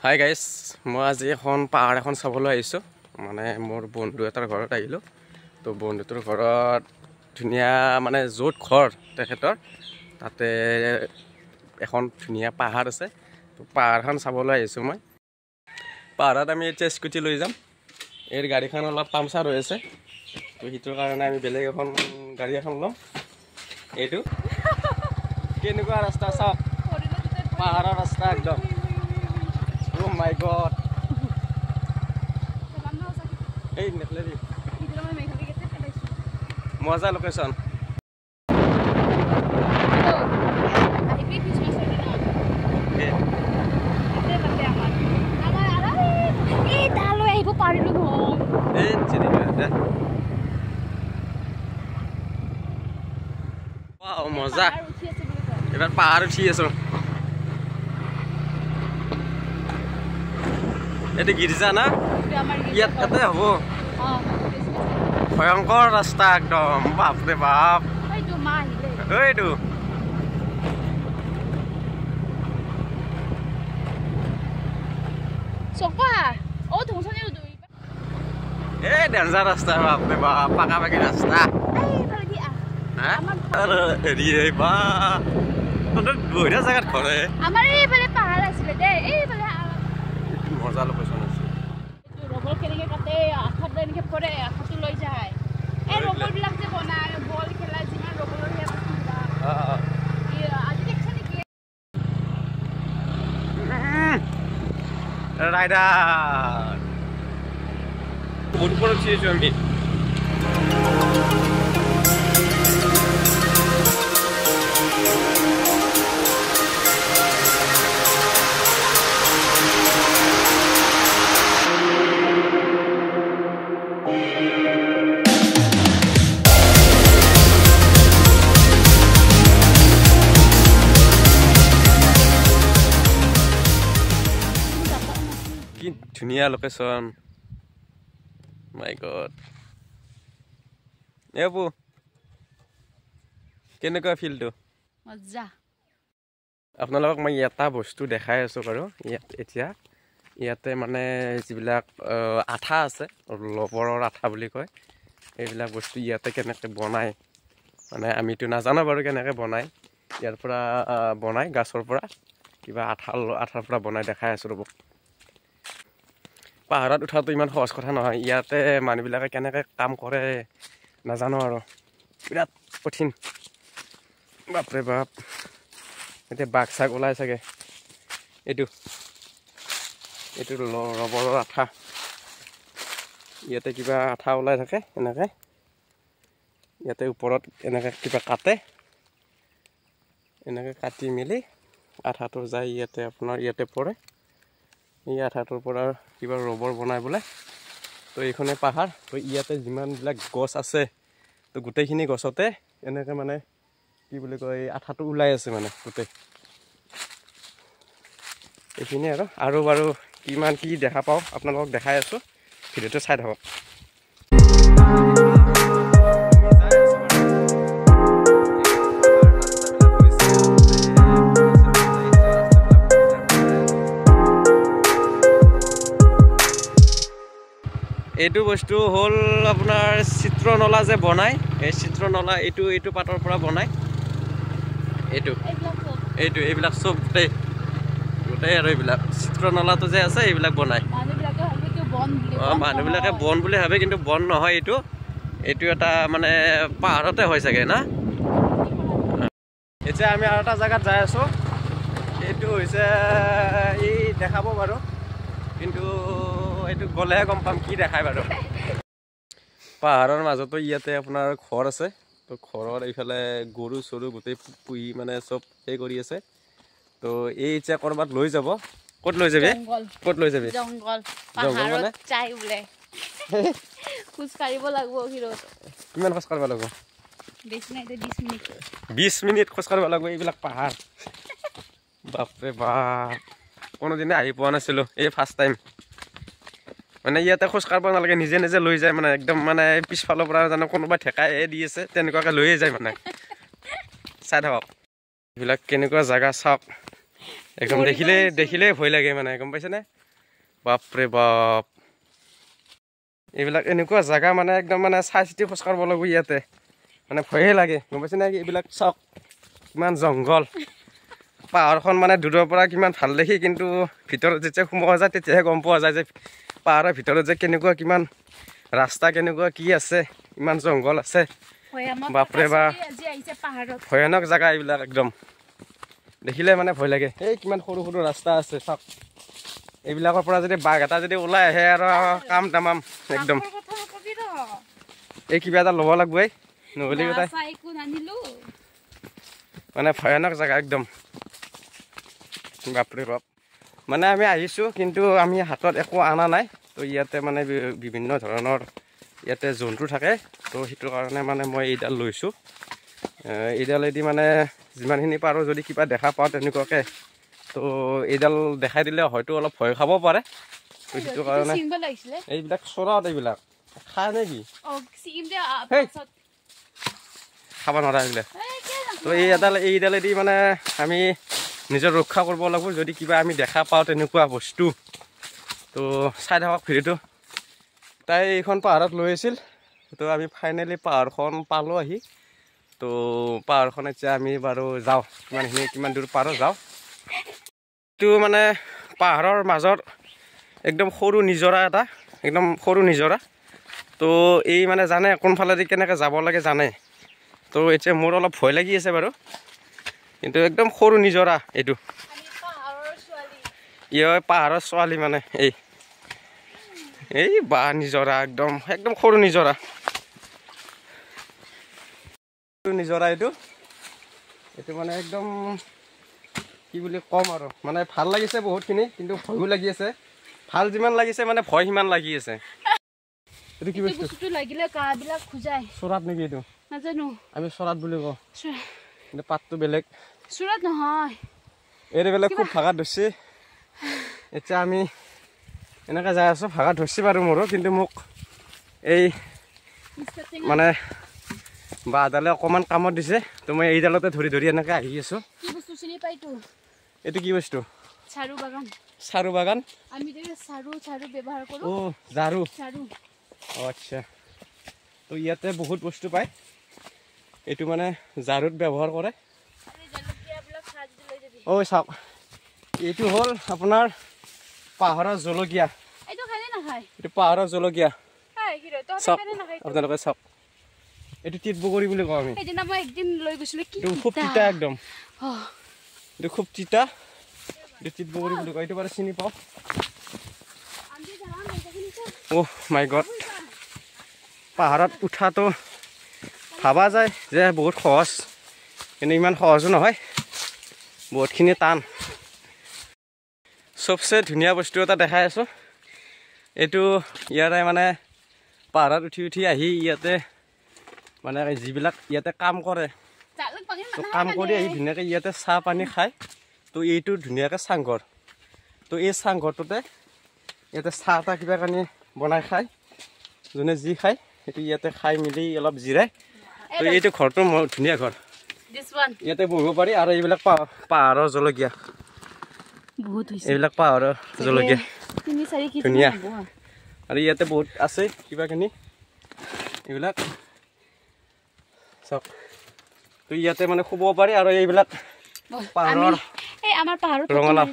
Hi guys, মই আজি এখন পাহাৰ এখন চাবলৈ আহিছোঁ। মানে মোৰ বন্ধু এটাৰ ঘৰত আহিলোঁ। তো বন্ধুটোৰ ঘৰত ধুনীয়া মানে য'ত ঘৰ তেখেতৰ তাতে এখন ধুনীয়া পাহাৰ আছে। তো পাহাৰখন চাবলৈ আহিছোঁ মই। পাহাৰত আমি এতিয়া স্কুটি লৈ যাম। এই গাড়ীখন অলপ পামচাৰ হৈ আছে, তো সেইটোৰ কাৰণে আমি বেলেগ এখন গাড়ী এখন ল'ম। এইটো কেনেকুৱা ৰাস্তা চাওক, পাহাৰৰ ৰাস্তা একদম। Oh my god. Hey, Netleri. Moza location. Wow, moza. Ebar pahar uthi aso. এটা গির্জা না ইয়াত এতে হব ভয়ঙ্কর রাস্তা একদম বাপরে বাপ এইটো এই ডেঞ্জার রাস্তা বাপরে বাপ পাকাপাকি রাস্তা বঢ়িয়া জায়গাত ঘৰে আমাৰ এইফালে পাহাৰ আছিলে দে এইফালে মজা লোকেশন আছে ৰবৰ কেনেকে কাটে আঠাত এনেকে পৰে আঠাটো লৈ যায় এই ৰবৰ বিলাক যে বনাই বল খেলা যিমান ৰবৰৰ হে আজি দেখছ নেকি ৰাইডাৰ বহুত বড় চিজ আমি ধুনীয়া লোকেশন মাই গড এবু কেনেকুৱা ফিলটো মজা আপোনালোকক মই এটা বস্তু দেখাই আছোঁ বাৰু ইয়াতে মানে যিবিলাক আঠা আছে লবৰৰ আঠা বুলি কয় এইবিলাক বস্তু ইয়াতে কেনেকৈ বনায় মানে আমিতো নাজানো বাৰু কেনেকৈ বনায় ইয়াৰ পৰা বনায় গাছৰ পৰা কিবা আঠাৰ পৰা বনাই দেখাই আছোঁ ৰ'ব পাহাৰত উঠাটো ইমান সহজ কথা নহয় ইয়াতে মানুহবিলাকে কেনেকৈ কাম কৰে নাজানো আৰু বিৰাট কঠিন বাপৰে বাপ এতিয়া বাঘ চাগ ওলাই চাগে এইটো ৰবৰৰ আঠা ইয়াতে কিবা আঠা ওলাই থাকে এনেকৈ ইয়াতে ওপৰত এনেকৈ কিবা কাটে এনেকৈ কাটি মেলি আঠাটো যায় ইয়াতে আপোনাৰ ইয়াতে পৰে এই আঠাটোৰ পৰা কিবা ৰবৰ বনাই বোলে তো এইখনে পাহাৰ তো ইয়াতে যিমানবিলাক গছ আছে তো গোটেইখিনি গছতে এনেকৈ মানে কি বুলি কয় এই আঠাটো ওলাই আছে মানে গোটেই এইখিনি আৰু বাৰু কিমান কি দেখা পাওঁ আপোনালোকক দেখাই আছোঁ ভিডিঅ'টো চাই থাকক এইটো বস্তু হ'ল আপোনাৰ চিত্ৰনলা যে বনায় এই চিত্ৰনলা এইটো পাতৰ পৰা বনায় এইবিলাক চব গোটেই আৰু এইবিলাক চিত্ৰনলাটো যে আছে এইবিলাক বনায় মানুহবিলাকে বন বুলি ভাবে কিন্তু বন নহয় এইটো এটা মানে পাহাৰতে হয় চাগে না এতিয়া আমি আৰু এটা জেগাত যাই আছোঁ এইটো হৈছে এই দেখাব বাৰু কিন্তু এইটো গ'লেহে গম পাম কি দেখায় বাৰু পাহাৰৰ মাজতো ইয়াতে আপোনাৰ ঘৰ আছে তো ঘৰৰ এইফালে গৰু চৰু গোটেই পুহি মানে চব সেই কৰি আছে তো এই এতিয়া ক'ৰবাত লৈ যাব ক'ত লৈ যাবি জংগল মানে চাই বোলে খোজ কাঢ়িব লাগিব হিৰত কিমান খোজ কাঢ়িব লাগিব 20 মিনিট খোজ কাঢ়িব লাগিব এইবিলাক পাহাৰ বাপৰে বাপ কোনোদিনে আহি পোৱা নাছিলোঁ এই ফাৰ্ষ্ট টাইম মানে ইয়াতে খোজ কাঢ়িব নালাগে নিজে নিজে লৈ যায় মানে একদম মানে পিছফালৰ পৰা জানো কোনোবাই ঠেকাই দি আছে তেনেকুৱাকৈ লৈয়ে যায় মানে চাই থাকক এইবিলাক কেনেকুৱা জাগা চাওক একদম দেখিলে ভয় লাগে মানে গম পাইছেনে বাপৰে বাপ এইবিলাক এনেকুৱা জাগা মানে একদম মানে চাই চিতি খোজ কাঢ়িব লাগিব ইয়াতে মানে ভয়ে লাগে গম পাইছেনে এইবিলাক চাওক কিমান জংঘল পাহাৰখন মানে দূৰৰ পৰা কিমান ভাল দেখি কিন্তু ভিতৰত যেতিয়া সোমোৱা যায় তেতিয়াহে গম পোৱা যায় যে পাহাৰৰ ভিতৰত যে কেনেকুৱা কিমান ৰাস্তা কেনেকুৱা কি আছে ইমান জংঘল আছে বাপৰে বা ভয়ানক জাগা এইবিলাক একদম দেখিলে মানে ভয় লাগে এই কিমান সৰু সৰু ৰাস্তা আছে চাওক এইবিলাকৰ পৰা যদি বাঘ এটা যদি ওলাই আহে আৰু কাম তামাম একদম এই কিবা এটা ল'ব লাগিব নহ'লে গোটাই মানে ভয়ানক জাগা একদম বাপৰে বাপ মানে আমি আহিছোঁ কিন্তু আমি হাতত একো অনা নাই তো ইয়াতে মানে বিভিন্ন ধৰণৰ ইয়াতে জন্তু থাকে তো সেইটো কাৰণে মানে মই এইডাল লৈছোঁ এইডালেদি মানে যিমানখিনি পাৰোঁ যদি কিবা দেখা পাওঁ তেনেকুৱাকৈ তো এইডাল দেখাই দিলে হয়তো অলপ ভয় খাব পাৰে তো সেইটো কাৰণে এইবিলাক চৰাত এইবিলাক খাই নে কি খাব নোৱাৰা এইবিলাক তো এইডালেদি মানে আমি নিজৰ ৰক্ষা কৰিব লাগিব যদি কিবা আমি দেখা পাওঁ তেনেকুৱা বস্তু তো চাই থাকক ভিডিঅ'টো তাই এইখন পাহাৰত লৈ আছিল তো আমি ফাইনেলি পাহাৰখন পালোঁ আহি তো পাহাৰখন এতিয়া আমি বাৰু যাওঁ কিমান দূৰ পাৰোঁ যাওঁ এইটো মানে পাহাৰৰ মাজত একদম সৰু নিজৰা এটা একদম সৰু নিজৰা তো এই মানে জানে কোনফালেদি কেনেকৈ যাব লাগে জানে তো এতিয়া মোৰ অলপ ভয় লাগি আছে বাৰু কিন্তু একদম সৰু নিজৰা এইটো পাহাৰৰ ছোৱালী মানে এই বা নিজৰা একদম সৰু নিজৰা এইটো মানে একদম কি বুলি ক'ম আৰু মানে ভাল লাগিছে বহুতখিনি কিন্তু ভয়ো লাগি আছে ভাল যিমান লাগিছে মানে ভয় সিমান লাগি আছে এইটো কি বস্তু লাগিলে কাবিলাক খুজাই চৰাত নেকি এইটো নাজানো আমি চৰাত বুলি কওঁ কিন্তু পাতটো বেলেগ চৰাত নহয় এইটো বেলেগ খুব ভাগাত ধৰিছে এতিয়া আমি এনেকৈ যাই আছোঁ ভাগাত ধৰিছে বাৰু মোৰো কিন্তু মোক এই মানে বাঁহডালে অকণমান কামত দিছে তো মই এইডালতে ধৰি এনেকৈ আহি আছোঁ এইটো কি বস্তু চাৰু বাগান ঝাৰু আচ্ছা তো ইয়াতে বহুত বস্তু পায় এইটো মানে ঝাৰুত ব্যৱহাৰ কৰে চাওক এইটো হ'ল আপোনাৰ পাহাৰৰ জলকীয়া এইটো পাহাৰৰ জলকীয়া চাওক আপোনালোকে চাওক এইটো তিত বগৰী বুলি কওঁ আমি খুব তিতা একদম এইটো খুব তিতা এইটো তিত বগৰী বুলি কয় এইটো বাৰু চিনি পাওঁ মাই গড পাহাৰত উঠাটো ভাবা যায় যে বহুত সহজ কিন্তু ইমান সহজো নহয় বহুতখিনি টান চবচে ধুনীয়া বস্তু এটা দেখাই আছোঁ এইটো ইয়াতে মানে পাহাৰত উঠি আহি ইয়াতে মানে যিবিলাক ইয়াতে কাম কৰে তো কাম কৰি আহি ধুনীয়াকৈ ইয়াতে চাহ পানী খায় তো এইটো ধুনীয়াকৈ চাংঘৰ তো এই চাংঘৰটোতে ইয়াতে চাহ তাহ কিবা কানি বনাই খায় যোনে যি খায় সেইটো ইয়াতে খাই মেলি অলপ জিৰাই তো এইটো ঘৰটো ধুনীয়া ঘৰ ইয়াতে বহিব পাৰি আৰু এইবিলাক পাহাৰৰ জলকীয়া এইবিলাক পাহাৰৰ জলকীয়া ধুনীয়া আৰু ইয়াতে বহুত আছে কিবা কিনি এইবিলাক চাওক তো ইয়াতে মানে শুব পাৰি আৰু এইবিলাক পাহাৰৰ ৰঙালাও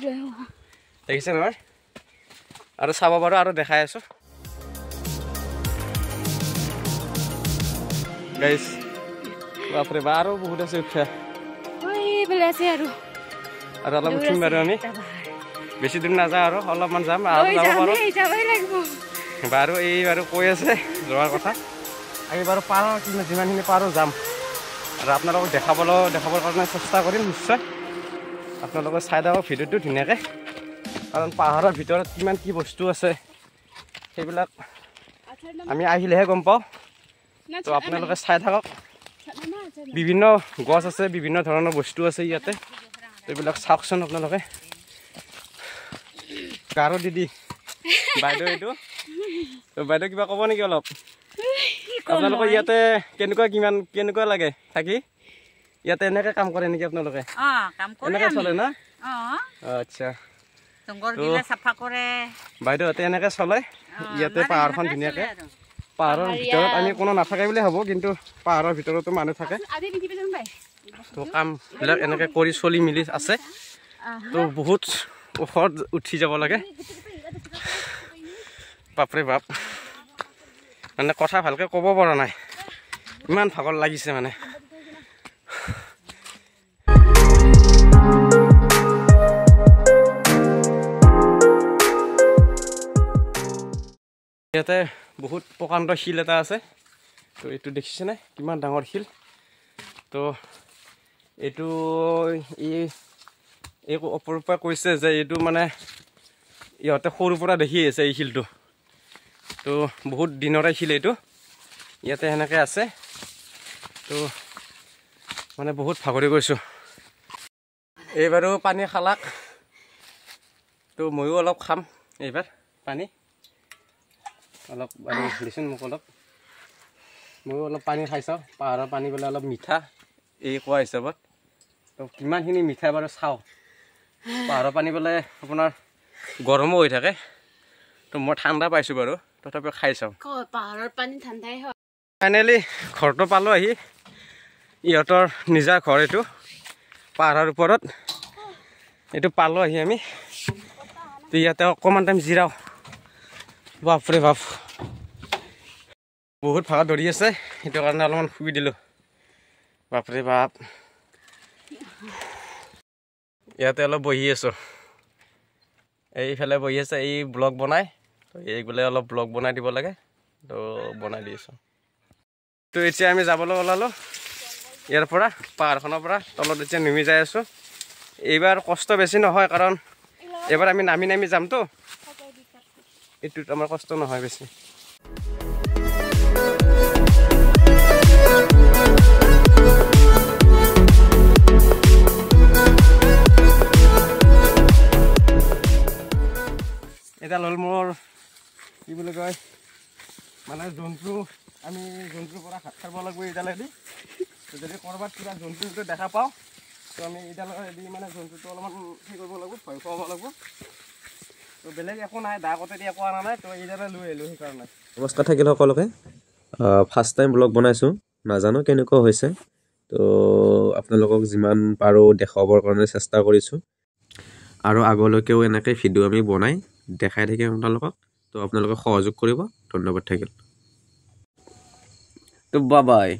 দেখিছে নহয় আৰু চাব পাৰোঁ আৰু দেখাই আছোঁ গাইছ বাপৰে বা আৰু বহুত আছে উঠা আৰু অলপ উঠিম বাৰু আমি বেছি দূৰ নাযাওঁ আৰু অলপমান যাম আৰু যাব পাৰোঁ বাৰু এই বাৰু কৈ আছে যোৱাৰ কথা আমি বাৰু পাৰোঁ যিমানখিনি পাৰোঁ যাম আৰু আপোনালোকক দেখাবৰ কাৰণে চেষ্টা কৰিম নিশ্চয় আপোনালোকে চাই থাকক ভিডিঅ'টো ধুনীয়াকৈ কাৰণ পাহাৰৰ ভিতৰত কিমান কি বস্তু আছে সেইবিলাক আমি আহিলেহে গম পাওঁ তো আপোনালোকে চাই থাকক বিভিন্ন গছ আছে বিভিন্ন ধৰণৰ বস্তু আছে ইয়াতে এইবিলাক চাওকচোন আপোনালোকে গাৰো দিদি বাইদেউ এইটো তো বাইদেউ কিবা ক'ব নেকি অলপ আপোনালোকৰ ইয়াতে কেনেকুৱা লাগে থাকি ইয়াতে এনেকৈ কাম কৰে নেকি আপোনালোকে এনেকৈ চলে না আচ্ছা জংঘলবিলাক চাফা কৰে বাইদেউহঁতে এনেকৈ চলে ইয়াতে পাহাৰখন ধুনীয়াকৈ পাহাৰৰ ভিতৰত আমি কোনো নাথাকে বুলি ভাবোঁ কিন্তু পাহাৰৰ ভিতৰতো মানুহ থাকে তো কামবিলাক এনেকৈ কৰি চলি মিলি আছে তো বহুত ওপৰত উঠি যাব লাগে বাপৰে বাপ মানে কথা ভালকৈ ক'ব পৰা নাই ইমান ভাগৰ লাগিছে মানে ইয়াতে বহুত প্ৰকাণ্ড শিল এটা আছে তো এইটো দেখিছেনে কিমান ডাঙৰ শিল তো এইটো এই ওপৰৰ পৰা কৈছে যে এইটো মানে ইহঁতে সৰুৰ পৰা দেখি আছে এই শিলটো তো বহুত দিনৰে শিল এইটো ইয়াতে সেনেকৈ আছে তো মানে বহুত ভাগৰি গৈছোঁ এইবাৰো পানী খালাক তো ময়ো অলপ খাম এইবাৰ পানী অলপ পানী দিছোন মোক অলপ ময়ো অলপ পানী খাই চাওঁ পাহাৰৰ পানী বোলে অলপ মিঠা এই কোৱা হিচাপত তো কিমানখিনি মিঠা বাৰু চাওঁ পাহাৰৰ পানী বোলে আপোনাৰ গৰমো হৈ থাকে তো মই ঠাণ্ডা পাইছোঁ বাৰু তথাপিও খাই চাওঁ পাহাৰৰ পানী ঠাণ্ডাই হয় ফাইনেলি ঘৰটো পালোঁ আহি ইহঁতৰ নিজা ঘৰ এইটো পাহাৰৰ ওপৰত এইটো পালোঁ আহি আমি তো ইয়াতে অকণমান টাইম জিৰাওঁ বাপৰে বাপ বহুত ভাগৰ ধৰি আছে সেইটো কাৰণে অলপমান শুই দিলোঁ বাপৰে বাপ ইয়াতে অলপ বহি আছোঁ এইফালে বহি আছে এই ব্লগ বনাই তো এই বোলে অলপ ব্লগ বনাই দিব লাগে তো বনাই দি আছোঁ তো এতিয়া আমি যাবলৈ ওলালোঁ ইয়াৰ পৰা পাহাৰখনৰ পৰা তলত এতিয়া নামি যাই আছোঁ এইবাৰ কষ্ট বেছি নহয় কাৰণ এইবাৰ আমি নামি নামি যামতো এইটোত আমাৰ কষ্ট নহয় বেছি এডাল হ'ল মোৰ কি বুলি কয় মানে জন্তু আমি জন্তুৰ পৰা হাত খাব লাগিব এইডালেদি যদি ক'ৰবাত কিবা জন্তু দেখা পাওঁ তো আমি এইডালেদি মানে জন্তুটো অলপমান সেই কৰিব লাগিব ভয় খুৱাব লাগিব তো বেলেগ একো নাই দা কটেদি একো অনা নাই তো এইডালে লৈ আহিলোঁ সেইকাৰণে নমস্কাৰ থাকিল সকলোকে ফাৰ্ষ্ট টাইম ব্লগ বনাইছোঁ নাজানো কেনেকুৱা হৈছে তো আপোনালোকক যিমান পাৰোঁ দেখাবৰ কাৰণে চেষ্টা কৰিছোঁ আৰু আগলৈকেও এনেকৈ ভিডিঅ' আমি বনাই দেখাই থাকিম আপোনালোকক তো আপোনালোকে সহযোগ কৰিব ধন্যবাদ থাকিল তো বাই বাই